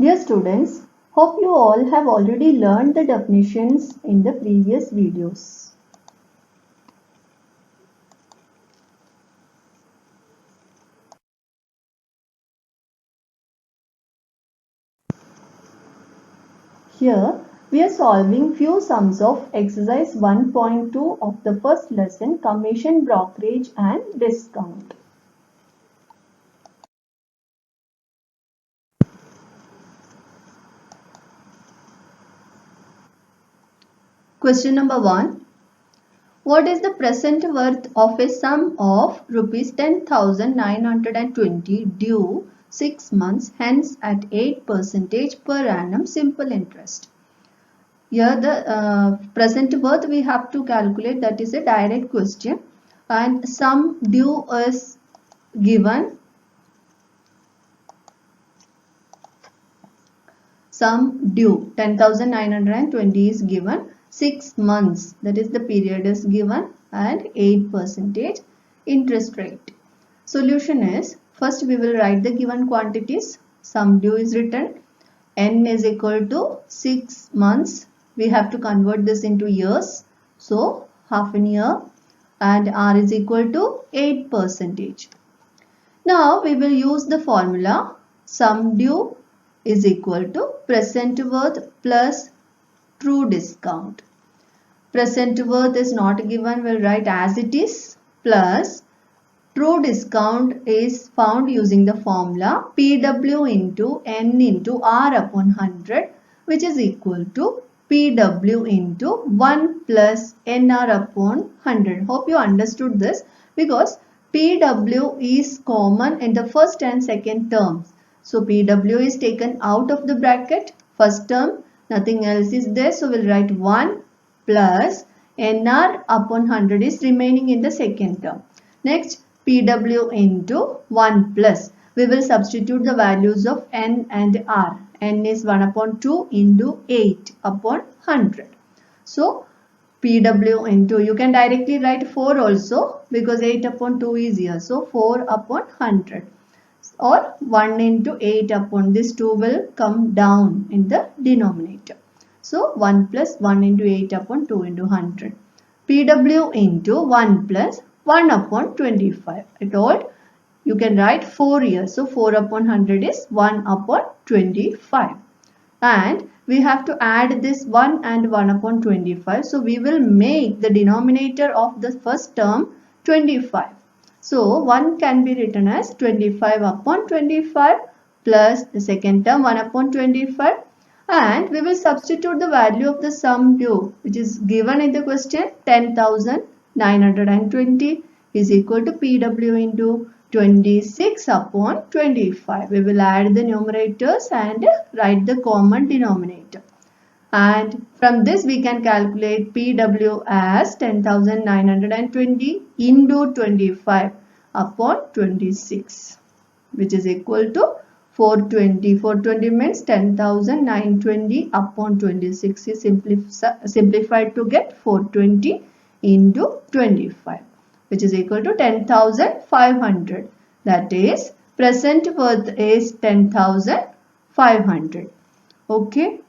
Dear students, hope you all have already learned the definitions in the previous videos. Here we are solving few sums of exercise 1.2 of the first lesson, commission, brokerage and discount. Question number 1. What is the present worth of a sum of rupees 10,920 due 6 months hence at 8% per annum simple interest? Here the present worth we have to calculate, that is a direct question, and sum due is given. Sum due 10,920 is given, 6 months that is the period is given, and 8% interest rate. Solution is, first we will write the given quantities. Sum due is written, n is equal to 6 months. We have to convert this into years, so half an year, and r is equal to 8%. Now we will use the formula sum due is equal to present worth plus true discount. Present worth is not given, we'll write as it is, plus true discount is found using the formula PW into N into R upon 100, which is equal to PW into 1 plus NR upon 100. Hope you understood this, because PW is common in the first and second terms. So PW is taken out of the bracket, first term, nothing else is there. So we'll write 1 plus NR upon 100 is remaining in the second term. Next, PW into 1 plus. We will substitute the values of N and R. N is 1 upon 2 into 8 upon 100. So, PW into, you can directly write 4 also, because 8 upon 2 is here. So, 4 upon 100. Or 1 into 8 upon this 2 will come down in the denominator. So 1 plus 1 into 8 upon 2 into 100. PW into 1 plus 1 upon 25. I told you can write 4 years. So 4 upon 100 is 1 upon 25. And we have to add this 1 and 1 upon 25. So we will make the denominator of the first term 25. So 1 can be written as 25 upon 25 plus the second term 1 upon 25, and we will substitute the value of the sum due, which is given in the question, 10,920 is equal to PW into 26 upon 25. We will add the numerators and write the common denominator. And from this we can calculate PW as 10,920 into 25 upon 26, which is equal to 420. 420 means 10,920 upon 26 is simplified to get 420 into 25, which is equal to 10,500. That is, present worth is 10,500. Okay.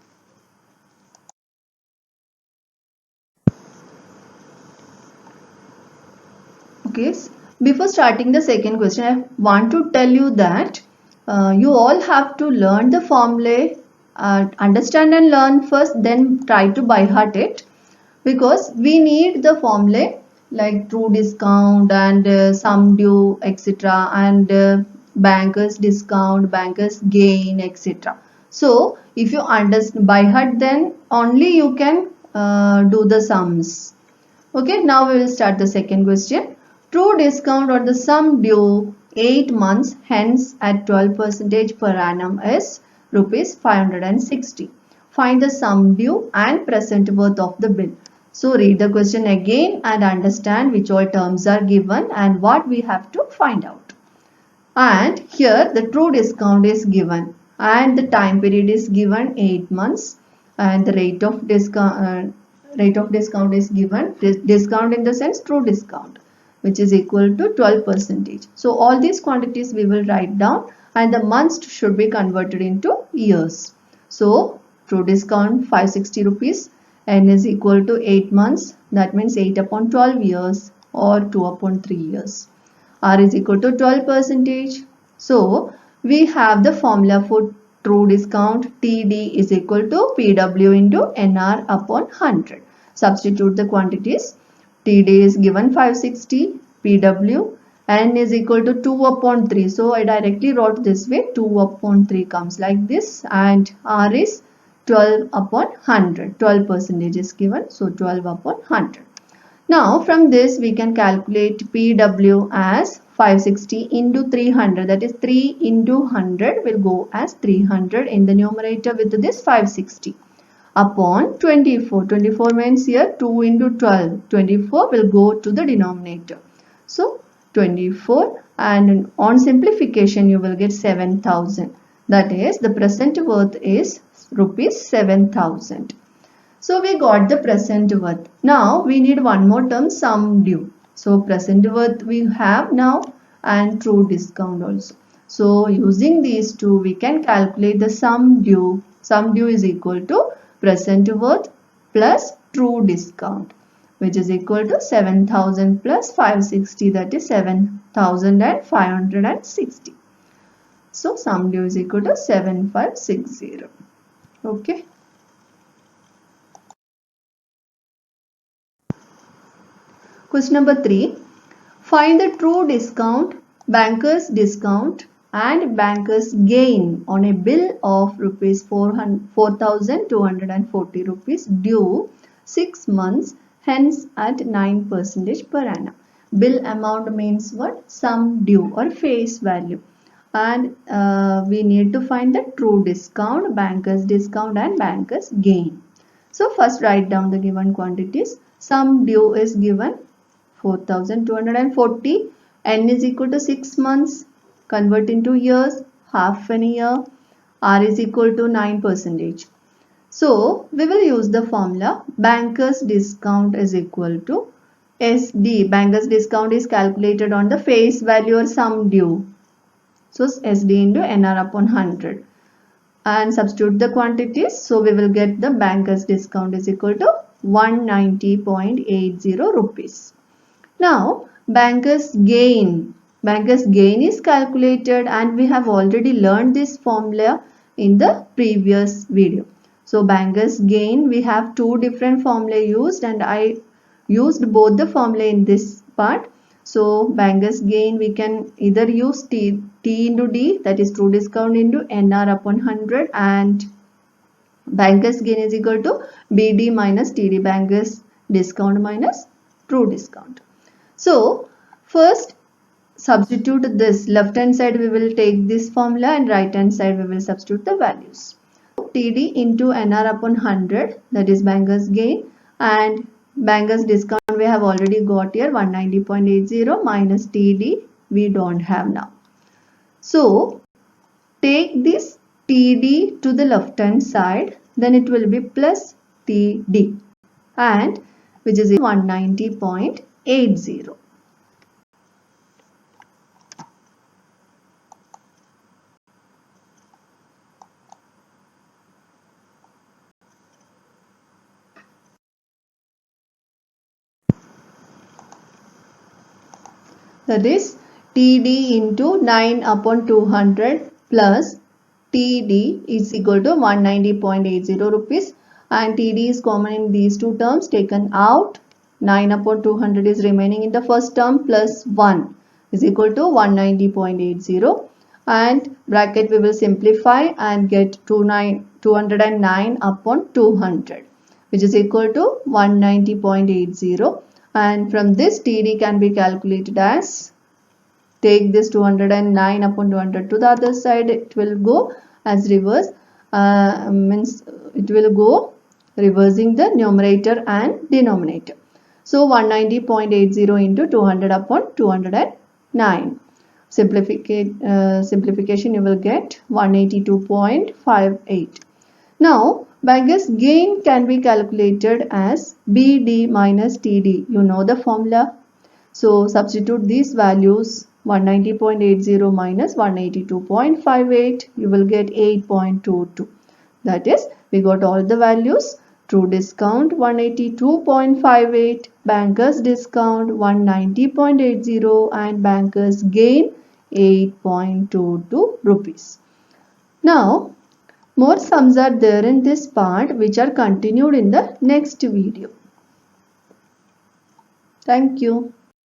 Okay, before starting the second question, I want to tell you that you all have to learn the formula, understand and learn first, then try to by heart it, because we need the formula like true discount and sum due, etc., and bankers discount, bankers gain, etc. So if you understand by heart, then only you can do the sums. Okay, now we will start the second question. True discount on the sum due 8 months hence at 12% per annum is rupees 560. Find the sum due and present worth of the bill. So read the question again and understand which all terms are given and what we have to find out. And here the true discount is given and the time period is given 8 months, and the rate of discount is given, discount in the sense true discount, which is equal to 12%. So all these quantities we will write down and the months should be converted into years. So true discount 560 rupees, N is equal to 8 months, that means 8 upon 12 years or 2 upon 3 years. R is equal to 12%. So we have the formula for true discount. TD is equal to PW into NR upon 100. Substitute the quantities. TD is given 560, PW, N is equal to 2 upon 3. So I directly wrote this way, 2 upon 3 comes like this, and R is 12 upon 100. 12% is given, so 12 upon 100. Now from this we can calculate PW as 560 into 300, that is 3 into 100 will go as 300 in the numerator with this 560 upon 24. 24 means here 2 into 12. 24 will go to the denominator. So 24, and on simplification you will get 7,000. That is the present worth is rupees 7,000. So we got the present worth. Now we need one more term, sum due. So present worth we have now and true discount also. So using these two we can calculate the sum due. Sum due is equal to present worth plus true discount, which is equal to 7,000 plus 560, that is 7,560. So sum due is equal to 7560. Okay. Question number 3. Find the true discount, banker's discount and banker's gain on a bill of rupees 4,240 rupees due 6 months, hence at 9% per annum. Bill amount means what? Sum due or face value. And we need to find the true discount, banker's discount and banker's gain. So first write down the given quantities. Sum due is given 4,240. N is equal to 6 months. Convert into years, half an year. R is equal to 9%. So we will use the formula banker's discount is equal to SD. Banker's discount is calculated on the face value or sum due. So SD into NR upon 100. And substitute the quantities. So we will get the banker's discount is equal to 190.80 rupees. Now banker's gain. Banker's gain is calculated and we have already learned this formula in the previous video. So banker's gain, we have two different formula used and I used both the formula in this part. So banker's gain we can either use T into D, that is true discount, into NR upon 100, and banker's gain is equal to BD minus TD, banker's discount minus true discount. So first substitute this. Left hand side we will take this formula and right hand side we will substitute the values. TD into NR upon 100, that is banker's gain, and banker's discount we have already got here 190.80 minus TD we don't have now. So take this TD to the left hand side, then it will be plus TD, and which is 190.80. That is TD into 9 upon 200 plus TD is equal to 190.80 rupees, and TD is common in these two terms, taken out. 9 upon 200 is remaining in the first term, plus 1 is equal to 190.80, and bracket we will simplify and get 209 upon 200, which is equal to 190.80. And from this TD can be calculated as, take this 209 upon 200 to the other side, it will go as reverse, means it will go reversing the numerator and denominator. So 190.80 into 200 upon 209. Simplification you will get 182.58. Now banker's gain can be calculated as BD minus TD. You know the formula. So substitute these values 190.80 minus 182.58, you will get 8.22. That is, we got all the values. True discount 182.58, bankers discount 190.80 and bankers gain 8.22 rupees. Now, more sums are there in this part which are continued in the next video. Thank you.